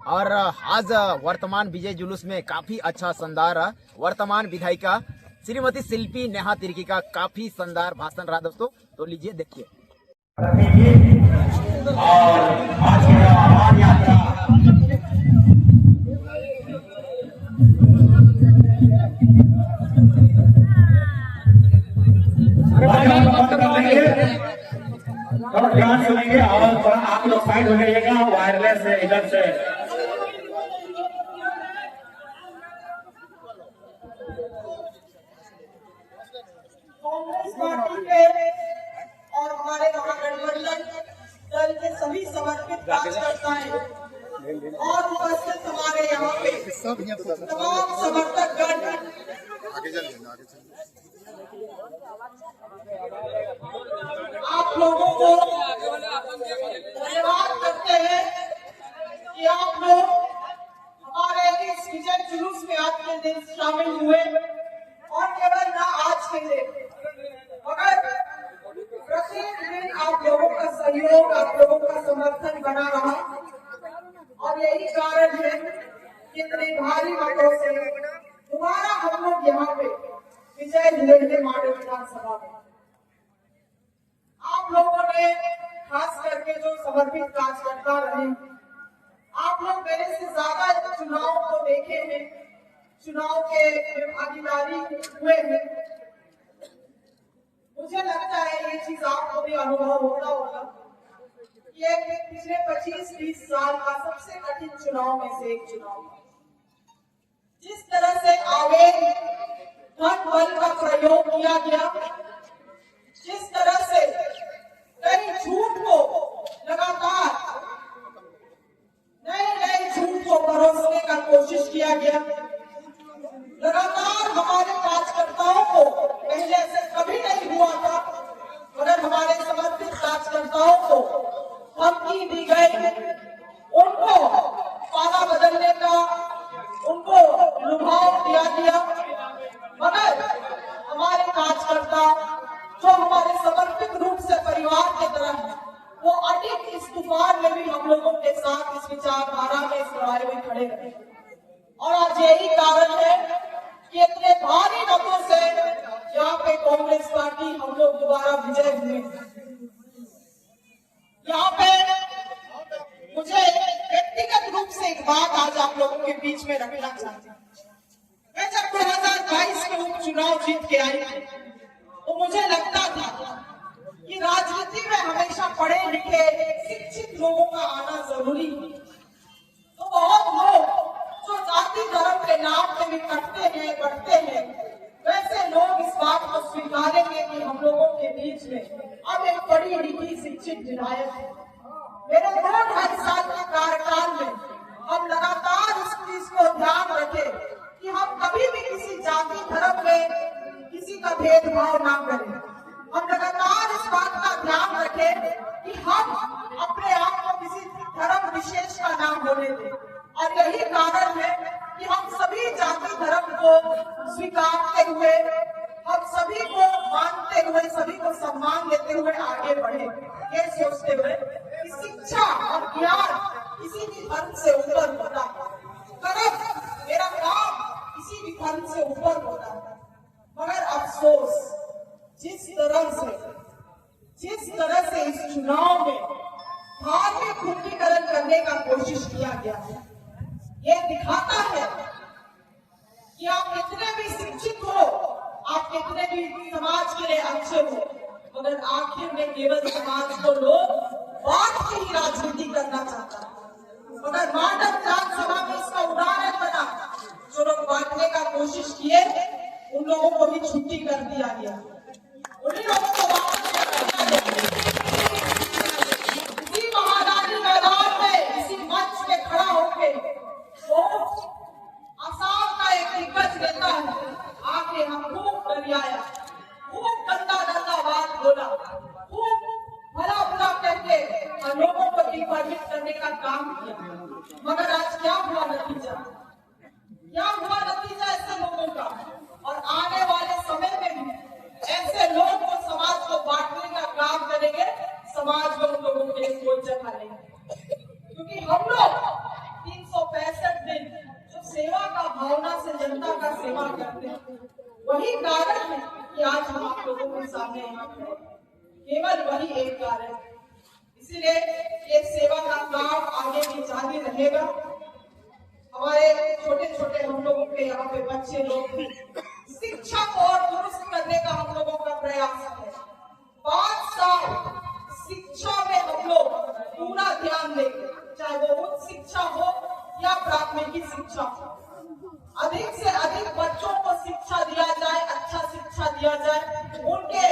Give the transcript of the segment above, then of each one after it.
और आज वर्तमान विजय जुलूस में काफी अच्छा शानदार वर्तमान विधायिका श्रीमती शिल्पी नेहा तिर्की का काफी शानदार भाषण रहा दोस्तों, तो लीजिए देखिए। ध्यान सुनेंगे और आप लोग साइड हो जाइएगा, वायरलेस है इधर से। कांग्रेस पार्टी के और हमारे महागठबंधन दल के सभी समर्पित कार्यकर्ताएं और उपस्थित हमारे यहाँ पे तमाम समर्थकगण, आप लोगों को धन्यवाद करते हैं कि आप लोग हमारे इस विजय जुलूस में आज के दिन शामिल हुए, और केवल ना आज के दिन मगर प्रत्येक दिन आप लोगों का सहयोग, आप लोगों का समर्थन बना रहा, और यही कारण है कि इतने भारी मतों से दोबारा हम लोग यहाँ पे विजय हुए हैं माडल विधानसभा में। आप लोगों ने खास करके जो समर्पित कार्यकर्ता रहे, आप लोग मेरे से ज्यादा चुनाव को देखे हैं, चुनाव के भागीदारी हुए हैं। मुझे लगता है ये चीज आपको भी अनुभव होता होगा कि ये पिछले 25-20 साल का सबसे कठिन चुनाव में से एक चुनाव था। जिस तरह से आवेग धन बल का प्रयोग किया गया, जिस तरह से कई झूठ को लगातार नए झूठ को परोसने का कोशिश किया गया, लगातार हमारे कार्यकर्ताओं को पहले ऐसे कभी नहीं हुआ था, मगर हमारे समर्पित कार्यकर्ताओं को धमकी दी गई, उनको पाला बदलने का उनको लुभाव दिया गया, मगर हमारे कार्यकर्ता जो हमारे समर्पित रूप से परिवार की तरह है, वो अडिग इस तूफान में भी हम लोगों के साथ इस विचारधारा में, इस लड़ाई में खड़े रहे। और आज यही कारण है कि इतने भारी मतों से यहाँ पे कांग्रेस पार्टी हम लोग दोबारा विजय हुए। यहाँ पे मुझे व्यक्तिगत रूप से एक बात आज आप लोगों के बीच में रखना चाहती हूँ। मैं जब 2022 में उपचुनाव जीत के आई तो मुझे लगता था कि राजनीति में हमेशा पढ़े लिखे शिक्षित लोगों का आना जरूरी है। तो बहुत लोग जो जाति धर्म के नाम पे भी कटते हैं, बढ़ते हैं, वैसे लोग इस बात को स्वीकारेंगे कि हम लोगों के बीच में अब एक बड़ी लिखी शिक्षित विधायक है। मेरे 2-2.5 साल के कार्यकाल में हम लगातार इस चीज को ध्यान रखे कि हम कभी भी किसी जाति धर्म में किसी का भेदभाव ना करें। हम लगातार इस बात का ध्यान रखें कि हम अपने आप को किसी धर्म विशेष का नाम होने दें, और यही कारण है कि हम सभी जाति धर्म को स्वीकारते हुए, हम सभी को मानते हुए, सभी को सम्मान देते हुए आगे बढ़े, ये सोचते हुए कि शिक्षा और ज्ञान किसी भी धर्म से ऊपर होता है, कर्म मेरा काम किसी भी धर्म से ऊपर होता है। मगर अफसोस जिस तरह से इस चुनाव में धार्मिक रुपीकरण करने का कोशिश किया गया है, ये दिखाता है कि आप कितने भी शिक्षित हो, आप कितने भी समाज के लिए अच्छे हो, मगर आखिर में केवल समाज को लोग बांट के ही राजनीति करना चाहता है। मगर माडल विधानसभा में इसका उदाहरण बना, जो लोग बांटने का कोशिश किए उन लोगों को भी छुट्टी कर दिया गया, उन लोग के सामने यहाँ खड़े, केवल वही एक कार्य है। इसीलिए ये सेवा का काम आगे भी जारी रहेगा। हमारे छोटे छोटे हम लोगों के यहाँ पे बच्चे लोग शिक्षा को और दुरुस्त करने का हम लोगों का प्रयास है। 5 साल शिक्षा में हम लोग पूरा ध्यान देंगे, चाहे वो उच्च शिक्षा हो या प्राथमिक शिक्षा हो। अधिक से अधिक बच्चों को शिक्षा दिया जाए, अच्छा शिक्षा दिया जाए। उनके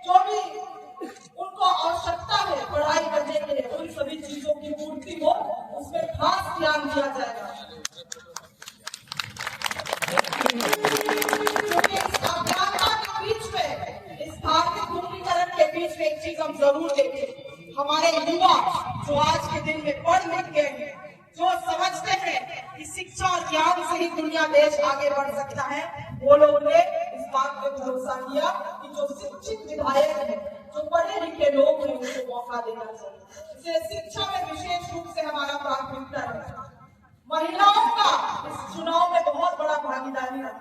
जो भी उनको आवश्यकता है पढ़ाई करने के लिए, उन सभी चीजों की पूर्ति हो, उसमें खास ध्यान दिया जाएगा। क्योंकि इस अज्ञानता के बीच में, इस धार्मिक ध्रुवीकरण के बीच में एक चीज हम जरूर देखें, हमारे युवा जो आज के दिन में पढ़ लिख गए हैं, जो समझते हैं कि शिक्षा और ज्ञान से ही दुनिया देश आगे बढ़ सकता है, वो लोग ने इस बात पे भरोसा किया कि जो शिक्षित विधायक हैं, जो पढ़े लिखे लोग हैं, उनको मौका देना चाहिए। इसलिए शिक्षा में विशेष रूप से हमारा प्राथमिकता है। महिलाओं का इस चुनाव में बहुत बड़ा भागीदारी रहा।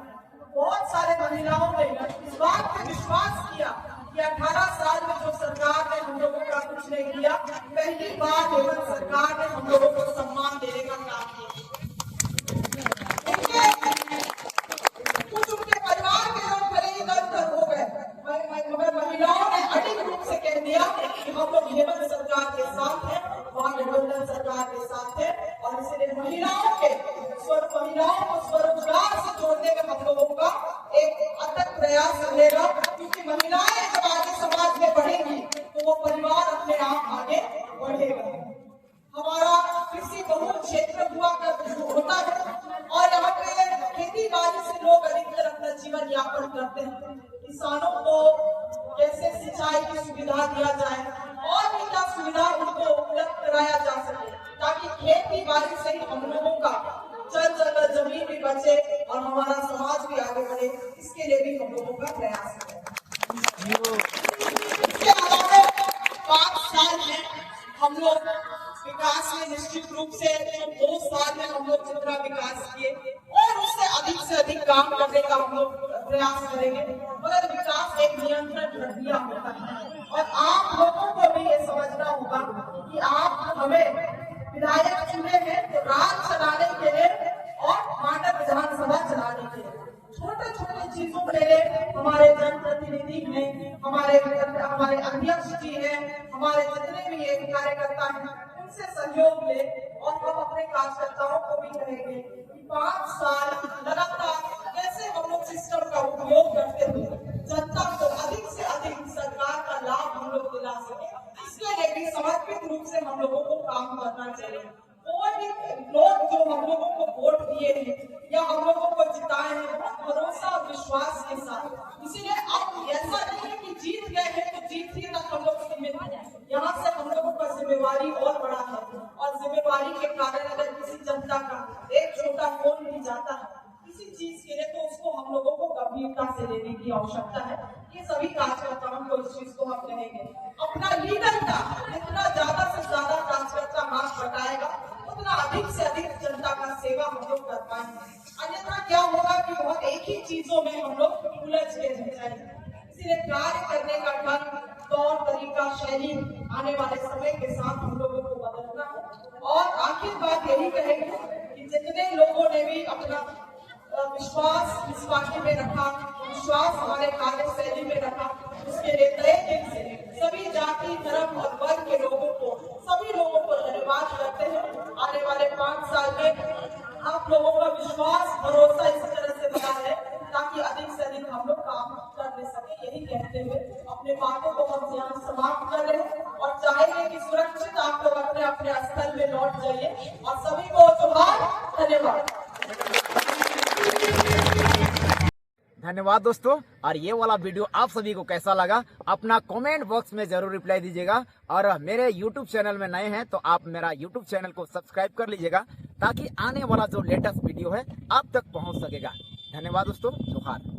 बहुत सारे महिलाओं ने इस बात पे विश्वास किया कि 18 साल में जो सरकार ने हम लोगों का कुछ नहीं किया, पहली बार हेमंत सरकार ने हम लोगों को सम्मान देने का काम किया। कुछ उनके परिवार के लोग भले ही दर हो गए, मगर महिलाओं ने अडिग रूप से कह दिया कि हम लोग हेमंत सरकार के साथ हैं, महागठबंधन सरकार के साथ है। और इसलिए महिलाओं को स्वरोजगार से जोड़ने में हम लोगों का एक अथक प्रयास रहेगा। क्योंकि महिलाएं जब आगे समाज में बढ़ेंगी तो वो परिवार अपने आप आगे बढ़ेगा। हमारा कृषि बहुल क्षेत्र होता है और यहाँ पे खेती बाड़ी से लोग अधिकतर अपना जीवन यापन करते हैं। किसानों को कैसे सिंचाई की सुविधा दिया जाए और भी क्या सुविधा उनको उपलब्ध कराया जा सके, ताकि खेती बाड़ी से ही हम लोगों का जल जंगल जमीन भी बचे और हमारा समाज भी आगे बढ़े। इसके लिए भी हम लोगों का प्रयास है। इसके अलावा 5 साल में हम लोग विकास में निश्चित रूप से 2 साल में हम लोग जितना विकास किए और उससे अधिक काम करने का हम लोग प्रयास करेंगे। मगर विकास एक नियंत्रण प्रक्रिया होता है और आप लोगों को भी ये समझना होगा कि आप हमें विधायक चुने हैं तो राज चलाने के लिए और मानव विधानसभा चलाने के लिए। छोटे छोटे चीजों के लिए हमारे जनप्रतिनिधि हैं, हमारे अध्यक्ष जी हैं, हमारे जितने भी ये कार्यकर्ता हैं, उनसे सहयोग ले। और हम अपने कार्यकर्ताओं को भी कहेंगे कि 5 साल लगातार कैसे हम लोग सिस्टम का उपयोग करते हुए जनता को अधिक से अधिक सरकार का लाभ हम लोग दिला सके, इसके लिए भी समर्पित रूप से हम लोगों को काम करना चाहिए। कोई भी लोग जो हम लोगों को वोट दिए हैं या हम लोगों को जिताए हैं, बहुत भरोसा और विश्वास के साथ। इसीलिए अब ऐसा नहीं है कि जीत गए हैं तो जीत ही तक हम लोग सीमित हैं। यहाँ से हम लोगों का जिम्मेवारी और बड़ा है और जिम्मेवारी के कारण अगर किसी जनता का एक छोटा फोन भी जाता है किसी चीज के लिए, तो उसको हम लोगों को गंभीरता से लेने की आवश्यकता है। ये सभी कार्यकर्ताओं को इस चीज को हम कहेंगे। अपना लीडर का जितना ज्यादा से ज्यादा कार्यकर्ता हाथ बटाएगा, उतना अधिक से अधिक जनता का सेवा हम लोग कर पाएंगे। अन्यथा क्या होगा कि बहुत एक ही चीजों में हम लोग उलझ के रह जाएंगे। इसलिए कार्य करने का ढंग, तौर तरीका, शैली आने वाले समय के साथ हम लोगों को बदलना है। और आखिर बात यही कहेंगे कि जितने लोगों ने भी अपना विश्वास इस पार्टी में रखा, विश्वास हमारे कार्य शैली में रखा, उसके लिए तहे दिल से सभी जाति, धर्म और वर्ग के लोगों को, सभी लोगों को धन्यवाद करते हैं। आने वाले 5 साल में आप लोगों का विश्वास, भरोसा इस तरह से बना है ताकि अधिक से अधिक हम लोग काम कर ले सके। यही कहते हुए अपने बातों को हम यहाँ समाप्त कर रहे हैं और चाहेंगे कि सुरक्षित आप लोग अपने अपने स्थल में लौट जाइए। और सभी को जोहार, धन्यवाद। धन्यवाद दोस्तों। और ये वाला वीडियो आप सभी को कैसा लगा अपना कमेंट बॉक्स में जरूर रिप्लाई दीजिएगा। और मेरे YouTube चैनल में नए हैं तो आप मेरा YouTube चैनल को सब्सक्राइब कर लीजिएगा ताकि आने वाला जो लेटेस्ट वीडियो है आप तक पहुंच सकेगा। धन्यवाद दोस्तों, जोहार।